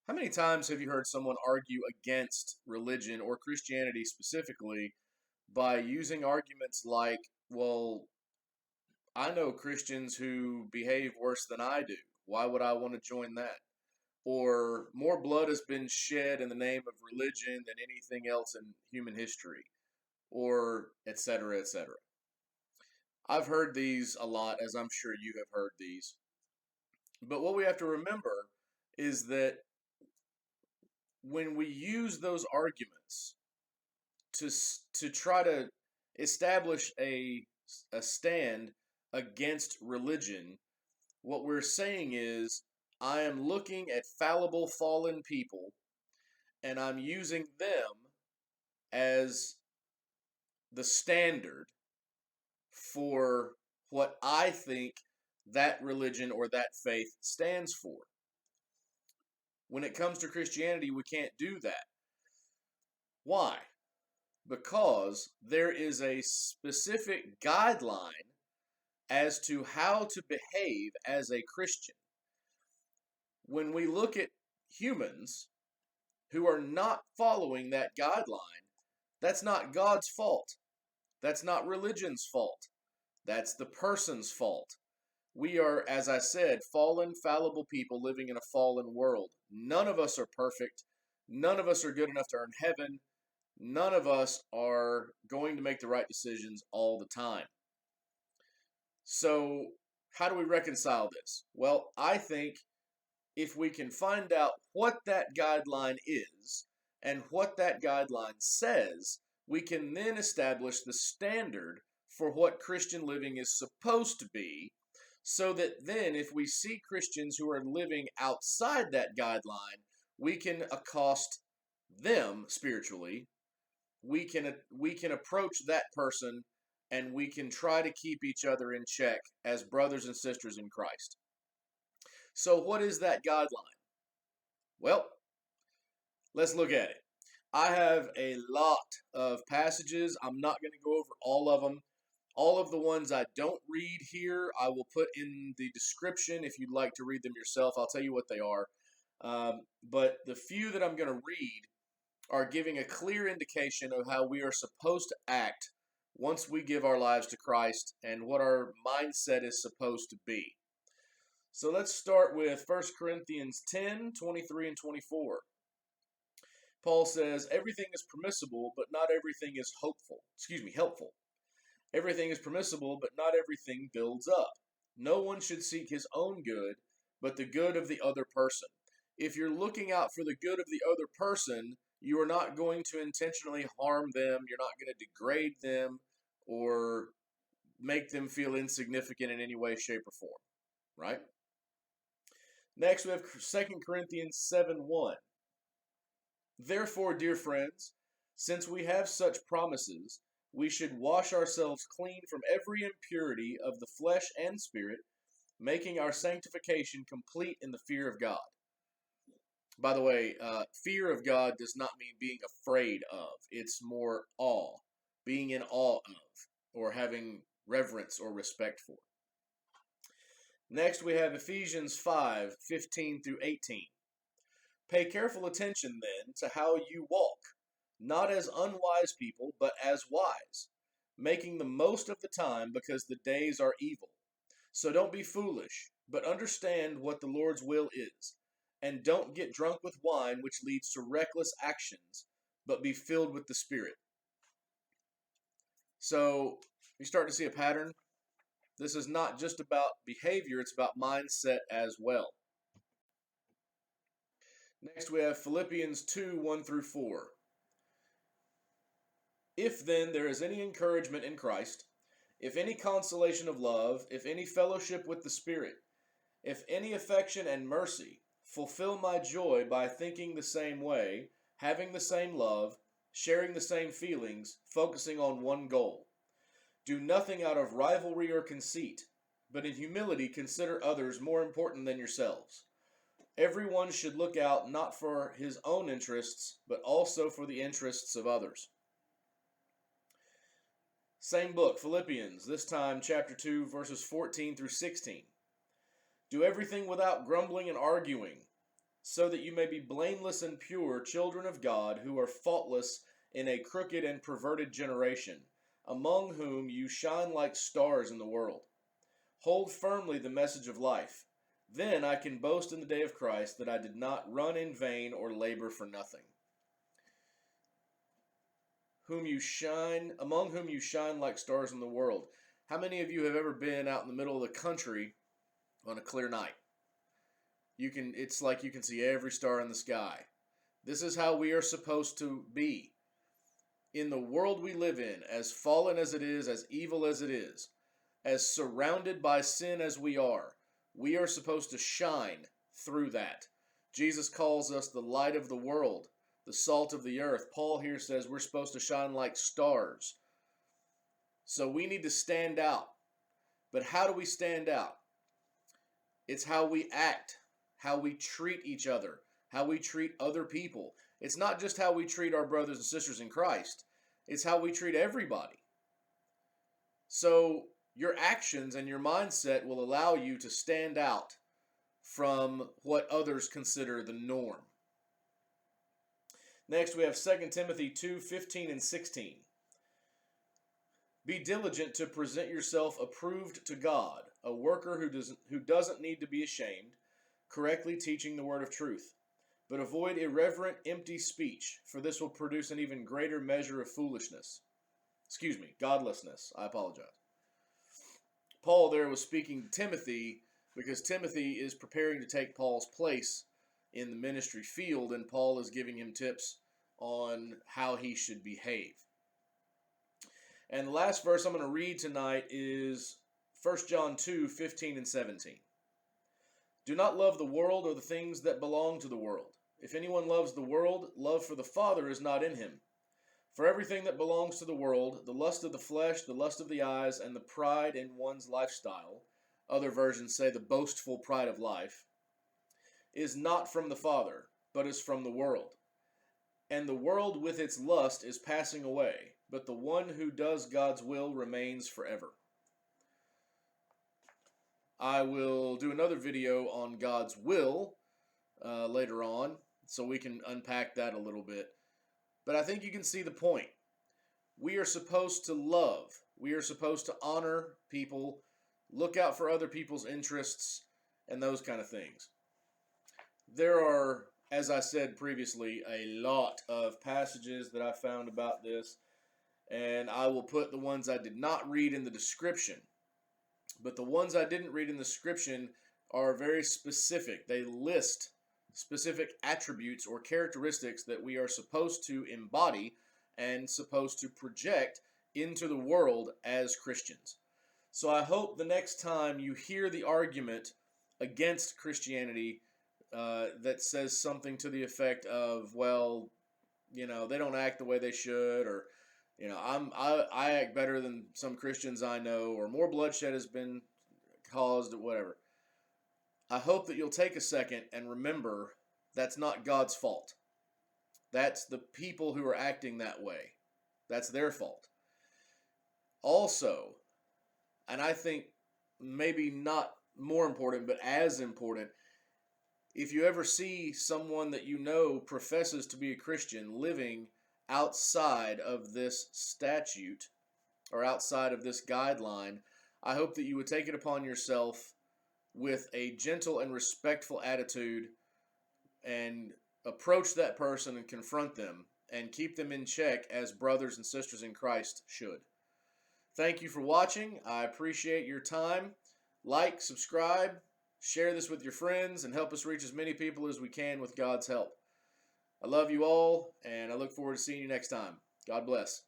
How many times have you heard someone argue against religion or Christianity specifically by using arguments like, well, I know Christians who behave worse than I do. Why would I want to join that? Or more blood has been shed in the name of religion than anything else in human history, or et cetera, et cetera. I've heard these a lot, as I'm sure you have heard these. But what we have to remember is that when we use those arguments to try to establish a stand against religion, what we're saying is I am looking at fallible, fallen people, and I'm using them as the standard for what I think that religion or that faith stands for. When it comes to Christianity, we can't do that. Why? Because there is a specific guideline as to how to behave as a Christian. When we look at humans who are not following that guideline, that's not God's fault. That's not religion's fault. That's the person's fault. We are, as I said, fallen, fallible people living in a fallen world. None of us are perfect. None of us are good enough to earn heaven. None of us are going to make the right decisions all the time. So, how do we reconcile this? Well, I think if we can find out what that guideline is and what that guideline says, we can then establish the standard for what Christian living is supposed to be, so that then if we see Christians who are living outside that guideline, we can accost them spiritually. We can approach that person, and we can try to keep each other in check as brothers and sisters in Christ. So what is that guideline? Well, let's look at it. I have a lot of passages. I'm not going to go over all of them. All of the ones I don't read here, I will put in the description if you'd like to read them yourself. I'll tell you what they are. But the few that I'm going to read are giving a clear indication of how we are supposed to act once we give our lives to Christ and what our mindset is supposed to be. So let's start with 1 Corinthians 10, 23 and 24. Paul says, everything is permissible, but not everything is helpful. Everything is permissible, but not everything builds up. No one should seek his own good, but the good of the other person. If you're looking out for the good of the other person, you are not going to intentionally harm them. You're not going to degrade them or make them feel insignificant in any way, shape, or form. Right? Next, we have 2 Corinthians 7:1. Therefore, dear friends, since we have such promises, we should wash ourselves clean from every impurity of the flesh and spirit, making our sanctification complete in the fear of God. By the way, fear of God does not mean being afraid of. It's more awe, being in awe of, or having reverence or respect for. Next, we have Ephesians 5:15 through 18. Pay careful attention, then, to how you walk, not as unwise people, but as wise, making the most of the time because the days are evil. So don't be foolish, but understand what the Lord's will is. And don't get drunk with wine, which leads to reckless actions, but be filled with the Spirit. So you start to see a pattern. This is not just about behavior, it's about mindset as well. Next we have Philippians 2:1 through 4. If then there is any encouragement in Christ, if any consolation of love, if any fellowship with the Spirit, if any affection and mercy, fulfill my joy by thinking the same way, having the same love, sharing the same feelings, focusing on one goal. Do nothing out of rivalry or conceit, but in humility consider others more important than yourselves. Everyone should look out not for his own interests, but also for the interests of others. Same book, Philippians, this time chapter 2, verses 14 through 16. Do everything without grumbling and arguing. so that you may be blameless and pure, children of God, who are faultless in a crooked and perverted generation, among whom you shine like stars in the world. Hold firmly the message of life. Then I can boast in the day of Christ that I did not run in vain or labor for nothing. Among whom you shine like stars in the world. How many of you have ever been out in the middle of the country on a clear night? It's like you can see every star in the sky. This is how we are supposed to be. In the world we live in, as fallen as it is, as evil as it is, as surrounded by sin as we are supposed to shine through that. Jesus calls us the light of the world, the salt of the earth. Paul here says we're supposed to shine like stars. So we need to stand out. But how do we stand out? It's how we act, how we treat each other, how we treat other people. It's not just how we treat our brothers and sisters in Christ. It's how we treat everybody. So your actions and your mindset will allow you to stand out from what others consider the norm. Next, we have 2 Timothy 2:15 and 16. Be diligent to present yourself approved to God, a worker who doesn't need to be ashamed, correctly teaching the word of truth. But avoid irreverent, empty speech, for this will produce an even greater measure of godlessness. I apologize. Paul there was speaking to Timothy because Timothy is preparing to take Paul's place in the ministry field, and Paul is giving him tips on how he should behave. And the last verse I'm going to read tonight is 1 John 2:15 and 17. Do not love the world or the things that belong to the world. If anyone loves the world, love for the Father is not in him. For everything that belongs to the world, the lust of the flesh, the lust of the eyes, and the pride in one's lifestyle, other versions say the boastful pride of life, is not from the Father, but is from the world. And the world with its lust is passing away, but the one who does God's will remains forever. I will do another video on God's will later on, so we can unpack that a little bit. But I think you can see the point. We are supposed to love. We are supposed to honor people, look out for other people's interests, and those kind of things. There are, as I said previously, a lot of passages that I found about this, and I will put the ones I did not read in the description. But the ones I didn't read in the description are very specific. They list specific attributes or characteristics that we are supposed to embody and supposed to project into the world as Christians. So I hope the next time you hear the argument against Christianity that says something to the effect of, well, they don't act the way they should, or I act better than some Christians I know, or more bloodshed has been caused, or whatever. I hope that you'll take a second and remember that's not God's fault. That's the people who are acting that way. That's their fault. Also, and I think maybe not more important, but as important, if you ever see someone that you know professes to be a Christian living outside of this statute or outside of this guideline, I hope that you would take it upon yourself with a gentle and respectful attitude and approach that person and confront them and keep them in check as brothers and sisters in Christ should. Thank you for watching. I appreciate your time. Like, subscribe, share this with your friends, and help us reach as many people as we can with God's help. I love you all, and I look forward to seeing you next time. God bless.